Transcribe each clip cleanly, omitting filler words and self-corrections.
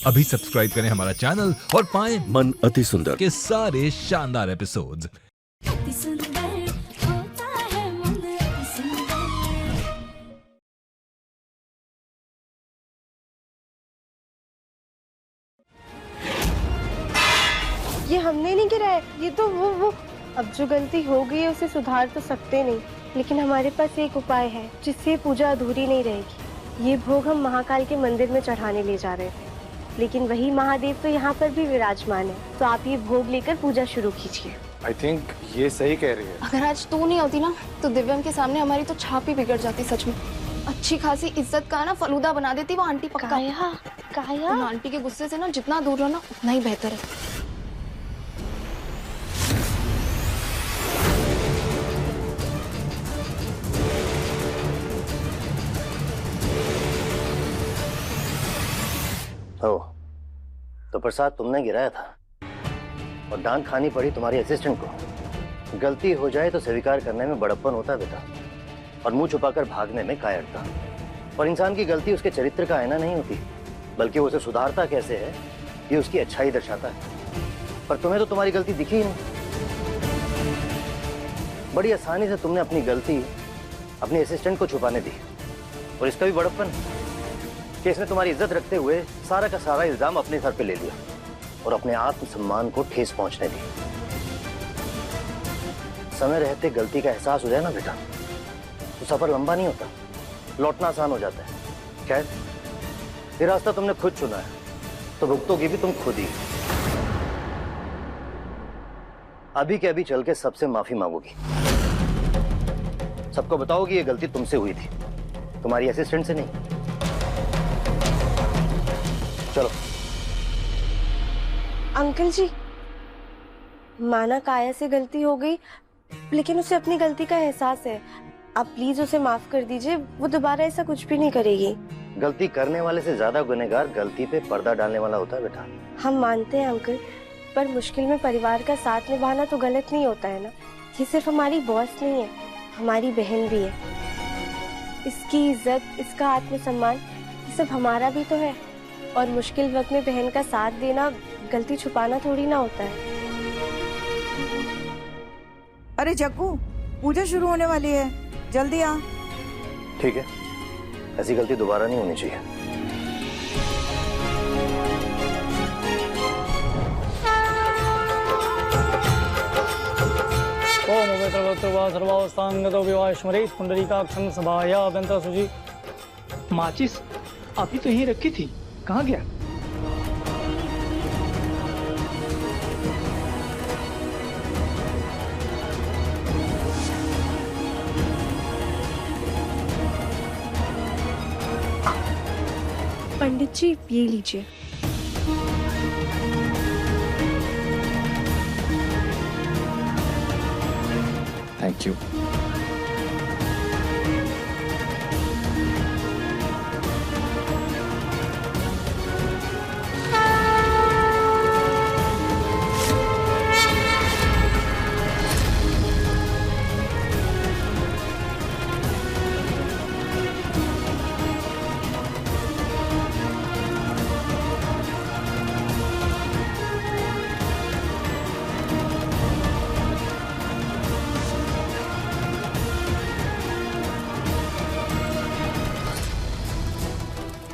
अभी सब्सक्राइब करें हमारा चैनल और पाएं मन अति सुंदर के सारे शानदार एपिसोड्स। अति सुंदर होता है मन अति सुंदर। ये हमने नहीं गिराया, ये तो वो अब जो गलती हो गई है उसे सुधार तो सकते नहीं, लेकिन हमारे पास एक उपाय है जिससे पूजा अधूरी नहीं रहेगी। ये भोग हम महाकाल के मंदिर में चढ़ाने ले जा रहे थे, लेकिन वही महादेव तो यहाँ पर भी विराजमान है, तो आप ये भोग लेकर पूजा शुरू कीजिए। आई थिंक ये सही कह रही है। अगर आज तू नहीं होती ना तो दिव्यम के सामने हमारी तो छाप ही बिगड़ जाती। सच में अच्छी खासी इज्जत का ना फलूदा बना देती वो आंटी पक्का। काया उन आंटी के गुस्से से ना जितना दूर रहना उतना ही बेहतर है। ओह, तो प्रसाद तुमने गिराया था और डांट खानी पड़ी तुम्हारी असिस्टेंट को। गलती हो जाए तो स्वीकार करने में बड़प्पन होता है बेटा, और मुंह छुपाकर भागने में कायरता। और इंसान की गलती उसके चरित्र का आईना नहीं होती, बल्कि वो उसे सुधारता कैसे है ये उसकी अच्छाई दर्शाता है। पर तुम्हें तो तुम्हारी गलती दिखी ही नहीं। बड़ी आसानी से तुमने अपनी गलती अपनी असिस्टेंट को छुपाने दी, और इसका भी बड़प्पन कि इसने तुम्हारी इज्जत रखते हुए सारा का सारा इल्जाम अपने सर पे ले लिया और अपने आत्मसम्मान को ठेस पहुंचने दी। समय रहते गलती का एहसास हो जाए ना बेटा, तो सफर लंबा नहीं होता, लौटना आसान हो जाता है। खैर, ये रास्ता तुमने खुद चुना है, तो भुगतोगी भी तुम खुद ही। अभी के अभी चल के सबसे माफी मांगोगी, सबको बताओगी ये गलती तुमसे हुई थी, तुम्हारी असिस्टेंट से नहीं। चलो। अंकल जी, माना काया से गलती हो गई, लेकिन उसे अपनी गलती का एहसास है। आप प्लीज उसे माफ कर दीजिए, वो दोबारा ऐसा कुछ भी नहीं करेगी। गलती करने वाले से ज्यादा गुनहगार गलती पे पर्दा डालने वाला होता है बेटा। हम मानते हैं अंकल, पर मुश्किल में परिवार का साथ निभाना तो गलत नहीं होता है ना। ये सिर्फ हमारी बॉस नहीं है, हमारी बहन भी है। इसकी इज्जत, इसका आत्मसम्मान, ये सब हमारा भी तो है। और मुश्किल वक्त में बहन का साथ देना, गलती छुपाना थोड़ी ना होता है। अरे जग्गू, पूजा शुरू होने वाली है, जल्दी आ। ठीक है, ऐसी गलती दोबारा नहीं होनी चाहिए। ओम पवित्रवत्वा सर्वावस्थांगतो विवाह पुंडरीकाक्षं सभाया अभ्यंतर सुजी। माचिस अभी तो यहीं रखी थी, कहाँ गया? पंडित जी, ये लीजिए। Thank you.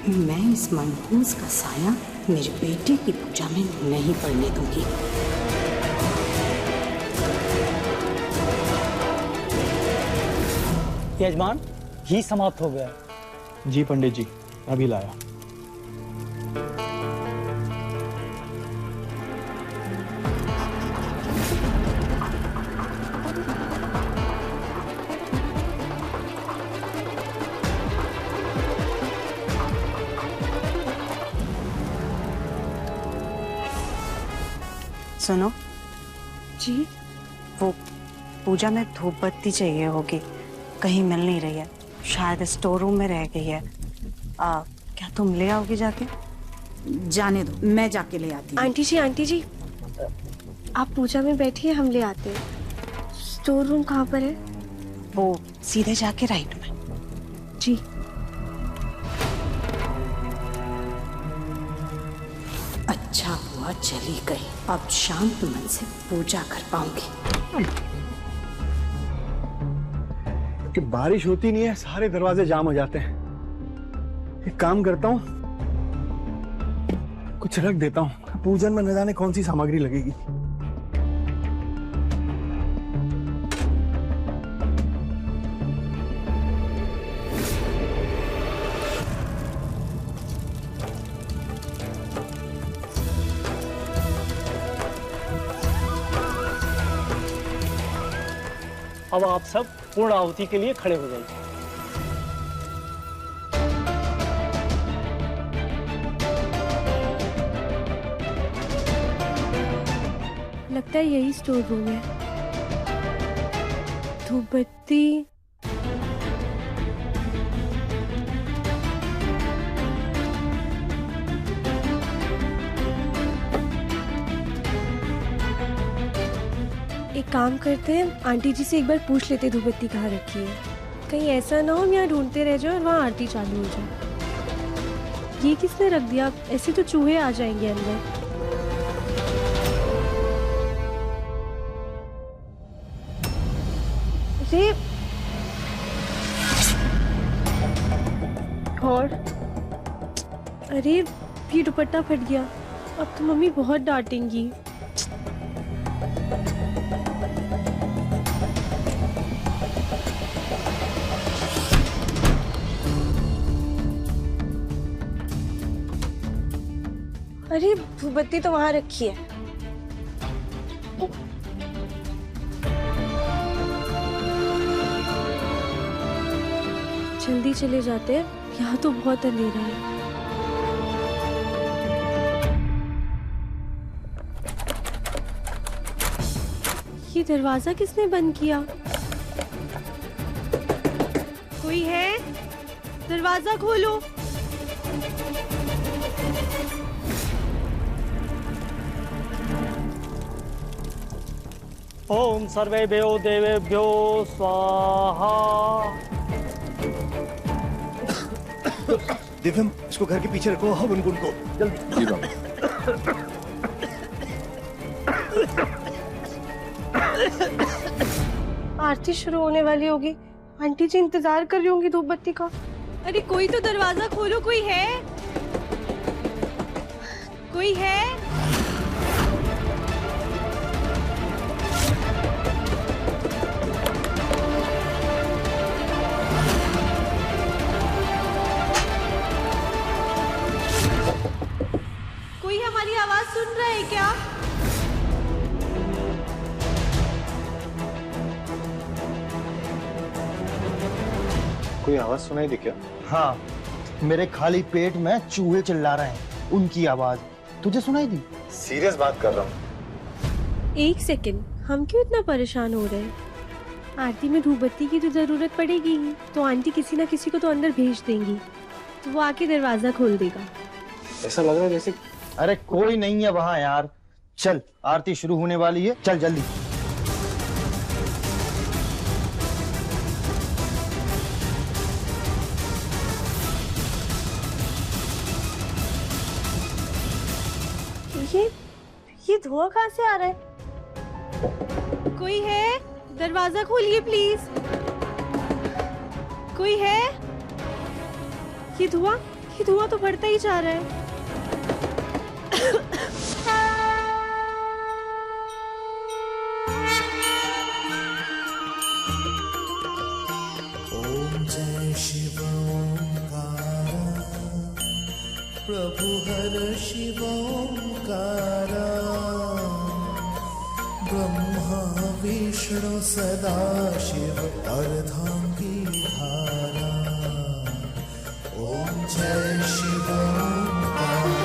मैं इस मनहूस का साया मेरे बेटे की पूजा में नहीं पड़ने दूंगी। यजमान, ही समाप्त हो गया। जी पंडित जी, अभी लाया। सुनो जी, वो पूजा में धूप बत्ती चाहिए होगी, कहीं मिल नहीं रही है, शायद स्टोर रूम में रह गई है। क्या तुम ले आओगी जाके? जाने दो, मैं जाके ले आती हूँ। आंटी जी, आप पूजा में बैठिए, हम ले आते हैं। स्टोर रूम कहाँ पर है? वो सीधे जाके राइट में। जी। अच्छा हुआ चली गई, अब शांत मन से पूजा कर पाऊंगी। कि बारिश होती नहीं है, सारे दरवाजे जाम हो जाते हैं। एक काम करता हूँ, कुछ रख देता हूँ, पूजन में न जाने कौन सी सामग्री लगेगी। अब आप सब पूर्ण आहुति के लिए खड़े हो जाइए। लगता है यही स्टोर रूम है। धूप बत्ती, एक काम करते हैं, आंटी जी से एक बार पूछ लेते धूप बत्ती कहाँ रखी है। कहीं ऐसा ना हो हम यहाँ ढूंढते रह जाओ और वहाँ आरती चालू हो जाए। ये किसने रख दिया? ऐसे तो चूहे आ जाएंगे अंदर। अरे और अरे ये दुपट्टा फट गया, अब तो मम्मी बहुत डांटेंगी। अरे धूपबत्ती तो वहां रखी है। जल्दी चले जाते हैं, यहाँ तो बहुत अंधेरा है। ये दरवाजा किसने बंद किया? कोई है? दरवाजा खोलो। ओम सर्वेभ्यो देवेभ्यो स्वाहा। दिव्यम, इसको घर के पीछे रखो। हाँ, उनको जल्दी। जी बाबा। आरती शुरू होने वाली होगी, आंटी जी इंतजार कर रही होंगी धूप बत्ती का। अरे कोई तो दरवाजा खोलो, कोई है? कोई है? कोई हमारी आवाज सुन रहा है क्या? कोई आवाज सुनाई दी क्या? हाँ, मेरे खाली पेट में चूहे चिल्ला रहे हैं, उनकी आवाज तुझे सुनाई दी? सीरियस बात कर रहा हूँ। एक सेकंड, हम क्यों इतना परेशान हो रहे हैं? आरती में धूप बत्ती की तो जरूरत पड़ेगी ही, तो आंटी किसी ना किसी को तो अंदर भेज देंगी, तो वो आके दरवाजा खोल देगा। ऐसा लग रहा है जैसे। अरे कोई नहीं है वहां यार। चल, आरती शुरू होने वाली है, चल जल्दी। ये धुआं कहाँ से आ रहा है? कोई है? दरवाजा खोलिए प्लीज। कोई है? ये धुआं तो बढ़ता ही जा रहा है। ओम जय शिव ओंकारा, प्रभु हर शिव ओंकारा, ब्रह्मा विष्णु सदा शिव अर्धांगी धारा। ओम जय शिव ओंकारा।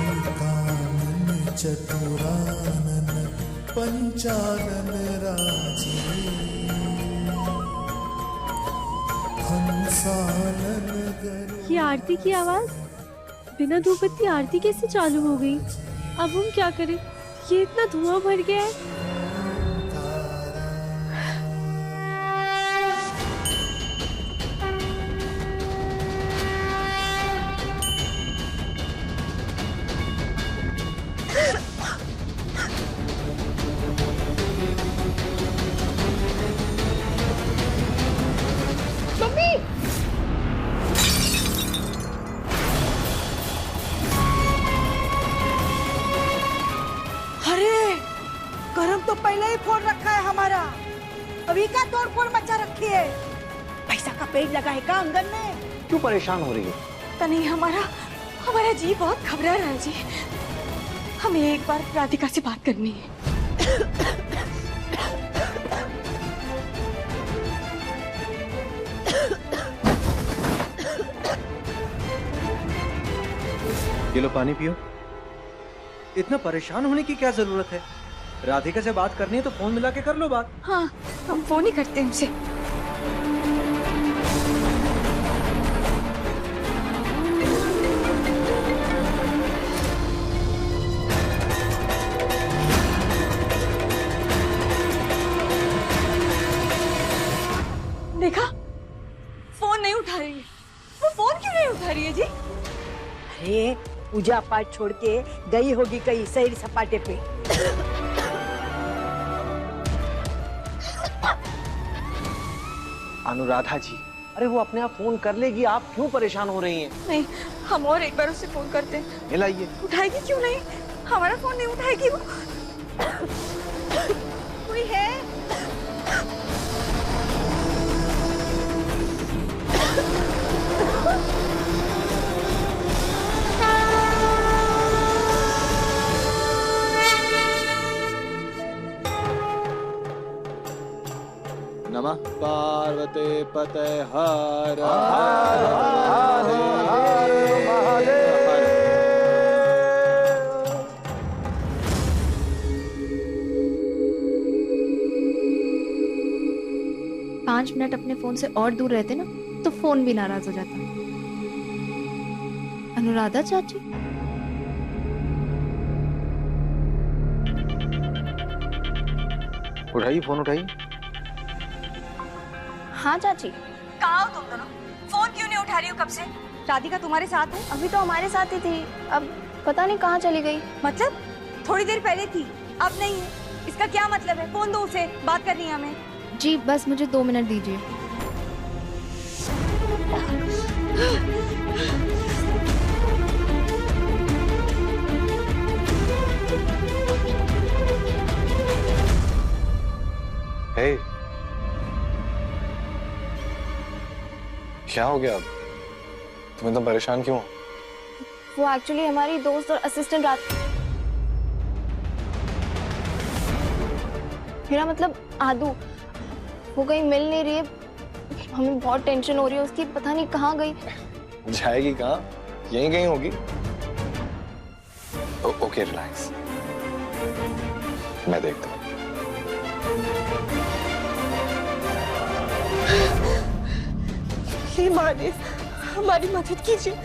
एकानन चतुरानन पंचानन राजे, ये आरती की आवाज बिना धूप बत्ती आरती कैसे चालू हो गई? अब हम क्या करें? ये इतना धुआं भर गया है। अभी का तोड़ फोड़ मचा रखी है। पैसा का पेड़ लगा है का आंगन में? क्यों परेशान हो रही है? तो नहीं, हमारा हमारा जी बहुत घबरा रहा है जी। हमें एक बार राधिका से बात करनी है। ये लो पानी पियो। इतना परेशान होने की क्या जरूरत है? राधिका से बात करनी है तो फोन मिला के कर लो बात। हाँ, हम फोन ही करते हैं उनसे। देखा, फोन नहीं उठा रही है। वो फोन क्यों नहीं उठा रही है जी? अरे पूजा पाठ छोड़ के गई होगी कहीं सैर सपाटे पे। अनुराधा जी, अरे वो अपने आप फोन कर लेगी, आप क्यों परेशान हो रही हैं? नहीं, हम और एक बार उससे फोन करते हैं। मिलाइए। उठाएगी क्यों नहीं? हमारा फोन नहीं उठाएगी वो। कोई है? नमः पार्वते पते हर पाँच मिनट अपने फोन से और दूर रहते ना तो फोन भी नाराज हो जाता। अनुराधा चाची, उठाइए, फोन उठाइए। हाँ चाची। कहाँ हो तुम दोनों? फोन क्यों नहीं उठा रही हो कब से? राधिका तुम्हारे साथ है? अभी तो हमारे साथ ही थी, अब पता नहीं कहाँ चली गई। मतलब थोड़ी देर पहले थी, अब नहीं है। इसका क्या मतलब है? फोन दो उसे, बात करनी है हमें। जी बस मुझे 2 मिनट दीजिए। हे, क्या हो गया? अब तुम इतना परेशान क्यों? वो एक्चुअली हमारी दोस्त और असिस्टेंट मेरा मतलब आदू, वो कहीं मिल नहीं रही है। हमें बहुत टेंशन हो रही है उसकी, पता नहीं कहाँ गई। जाएगी कहाँ? यहीं कहीं होगी। ओके, रिलैक्स, मैं देखता हूँ। हे माने, हमारी मदद कीजिए।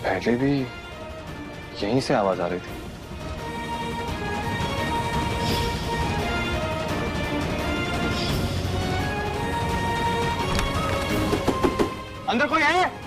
पहले भी यहीं से आवाज आ रही थी। अंदर कोई है?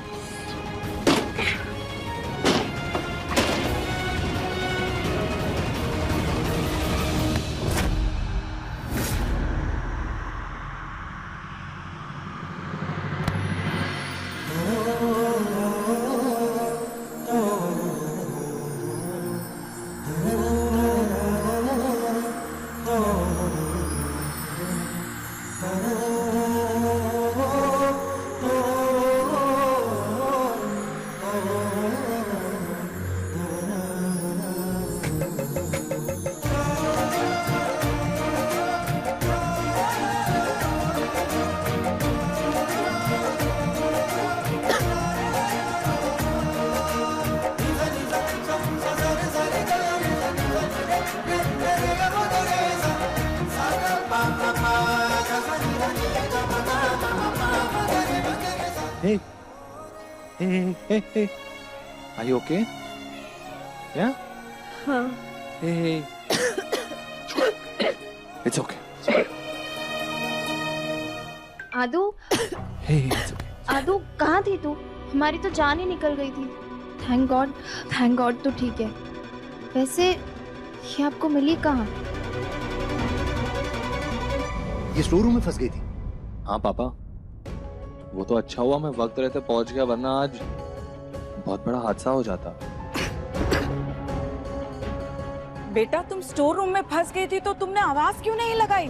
Hey. Hey. Are you okay? Yeah? हाँ। Hey. It's okay. आदू, Hey, it's okay. आदू कहाँ थी तू? हमारी तो जान ही निकल गई थी। थैंक गॉड तो ठीक है। वैसे ये आपको मिली कहाँ? ये स्टोर रूम में फंस गई थी। हाँ पापा, वो तो अच्छा हुआ मैं वक्त रहते पहुंच गया, वरना आज बहुत बड़ा हादसा हो जाता। बेटा तुम स्टोर रूम में फंस गई थी तो तुमने आवाज क्यों नहीं लगाई?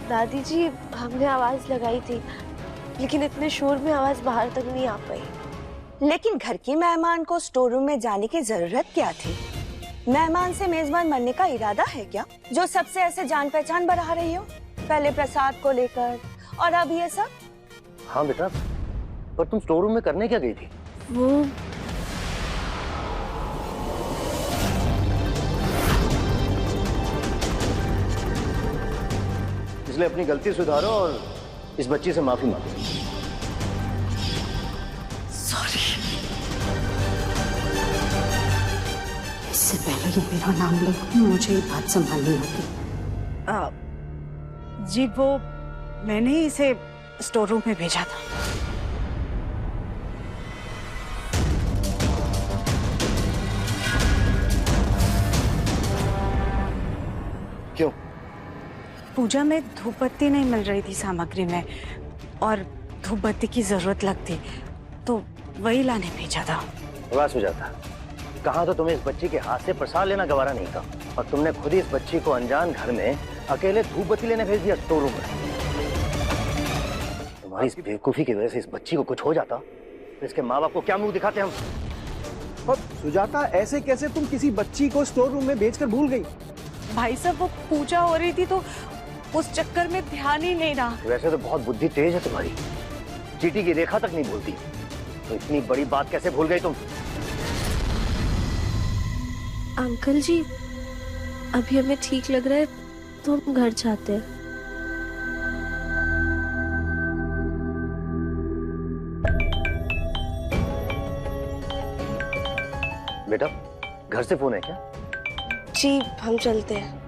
दादी जी, हमने आवाज लगाई थी, लेकिन इतने शोर में आवाज बाहर तक नहीं आ पाई। लेकिन घर की मेहमान को स्टोर रूम में जाने की जरूरत क्या थी? मेहमान से मेजबान बनने का इरादा है क्या, जो सबसे ऐसे जान पहचान बढ़ा रही हो? पहले प्रसाद को लेकर और अब ये सब। हाँ बेटा, पर तुम स्टोर रूम में करने क्या गई थी? वो इसलिए अपनी गलती सुधारो और इस बच्ची से माफी मांगो। सॉरी। इससे पहले ये मेरा नाम ले, मुझे ये बात संभालनी होगी। जी वो मैंने ही इसे स्टोर रूम में भेजा था। क्यों? पूजा में धूप बत्ती नहीं मिल रही थी सामग्री में, और धूप बत्ती की जरूरत लगती, तो वही लाने भेजा था। बस हो जाता। कहा तो तुम्हें इस बच्ची के हाथ से प्रसाद लेना गवारा नहीं था, और तुमने खुद ही इस बच्ची को अनजान घर में अकेले धूप बत्ती लेने भेज दिया स्टोर रूम में। तुम्हारी इस बेवकूफी की वजह से इस बच्ची को कुछ हो जाता तो इसके माँ बाप को क्या मुंह दिखाते हम? और सुजाता, ऐसे कैसे तुम किसी बच्ची को स्टोर रूम में भेजकर भूल गई? भाई साहब वो पूजा हो रही थी तो उस चक्कर में ध्यान ही नहीं रहा। वैसे तो बहुत बुद्धि तेज है तुम्हारी, चीटी की रेखा तक नहीं भूलती, तो इतनी बड़ी बात कैसे भूल गई तुम? अंकल जी, अभी हमें ठीक लग रहा है तो हम घर जाते हैं। बेटा, घर से फोन है क्या? जी, हम चलते हैं।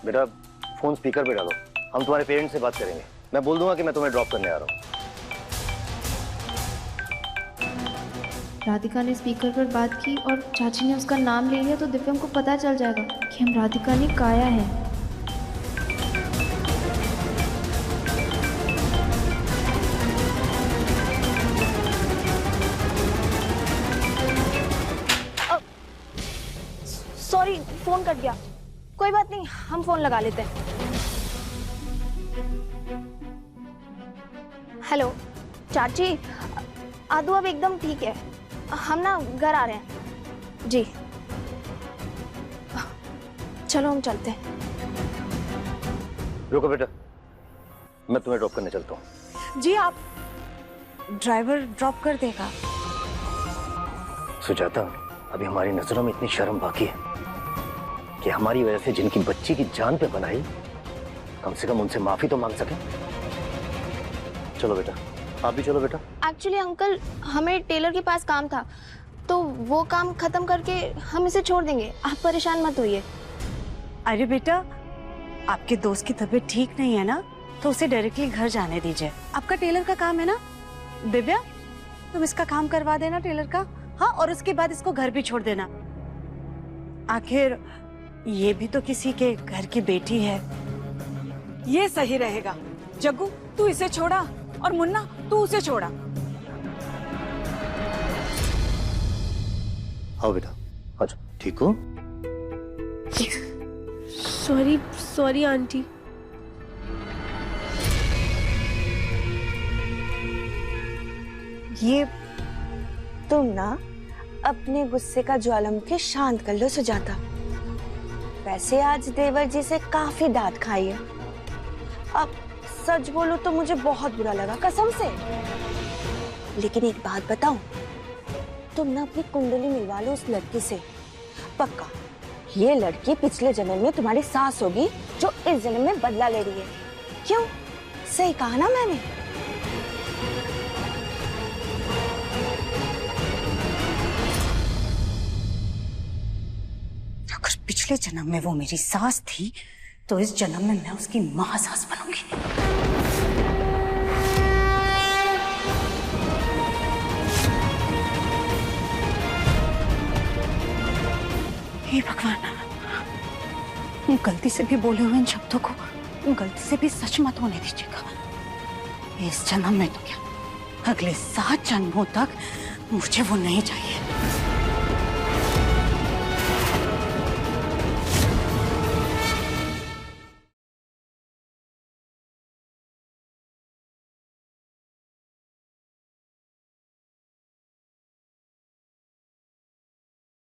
बेटा, फोन स्पीकर पे डालो, हम तुम्हारे पेरेंट्स से बात करेंगे। मैं बोल दूंगा कि मैं तुम्हें ड्रॉप करने आ रहा हूँ। राधिका ने स्पीकर पर बात की और चाची ने उसका नाम ले लिया तो दिव्यम को पता चल जाएगा कि हम राधिका ने काया है। सॉरी, फोन कट गया। कोई बात नहीं, हम फोन लगा लेते हैं। हेलो चाची, आदू अब एकदम ठीक है, हम ना घर आ रहे हैं। जी चलो हम चलते हैं। रुको बेटा, मैं तुम्हें ड्रॉप करने चलता हूँ। जी आप, ड्राइवर ड्रॉप कर देगा। सुजाता, अभी हमारी नजरों में इतनी शर्म बाकी है कि हमारी वजह से जिनकी बच्ची की जान पे बनाई, कम से कम उनसे माफी तो मांग सके। चलो बेटा, आप भी चलो बेटा। एक्चुअली अंकल, हमें टेलर के पास काम था, तो वो काम खत्म करके हम इसे छोड़ देंगे, आप परेशान मत होइए। अरे बेटा, आपके दोस्त की तबीयत ठीक नहीं है ना, तो उसे डायरेक्टली घर जाने दीजिए। आपका टेलर का काम है ना। दिव्या, तुम इसका काम करवा देना टेलर का। हाँ, और उसके बाद इसको घर भी छोड़ देना। आखिर ये भी तो किसी के घर की बेटी है। ये सही रहेगा। जग्गू, तू इसे छोड़ा, और मुन्ना तू उसे छोड़ा। आओ बेटा, अच्छा ठीक हो? Sorry sorry aunty. ये तुम ना अपने गुस्से का ज्वालामुखी शांत कर लो सुजाता। वैसे आज देवर जी से काफी डांट खाई है। अब सच बोलूं तो मुझे बहुत बुरा लगा कसम से। लेकिन एक बात बताऊं, तुम ना अपनी कुंडली मिलवा लो उस लड़की से। पक्का ये लड़की पिछले जन्म में तुम्हारी सास होगी जो इस जन्म में बदला ले रही है। क्यों, सही कहा ना मैंने? अगर पिछले जन्म में वो मेरी सास थी तो इस जन्म में मैं उसकी महासास बनूंगी। हे भगवान, गलती से भी बोले हुए इन शब्दों को गलती से भी सच मत होने दीजिएगा। इस जन्म में तो क्या, अगले 7 जन्मों तक मुझे वो नहीं चाहिए।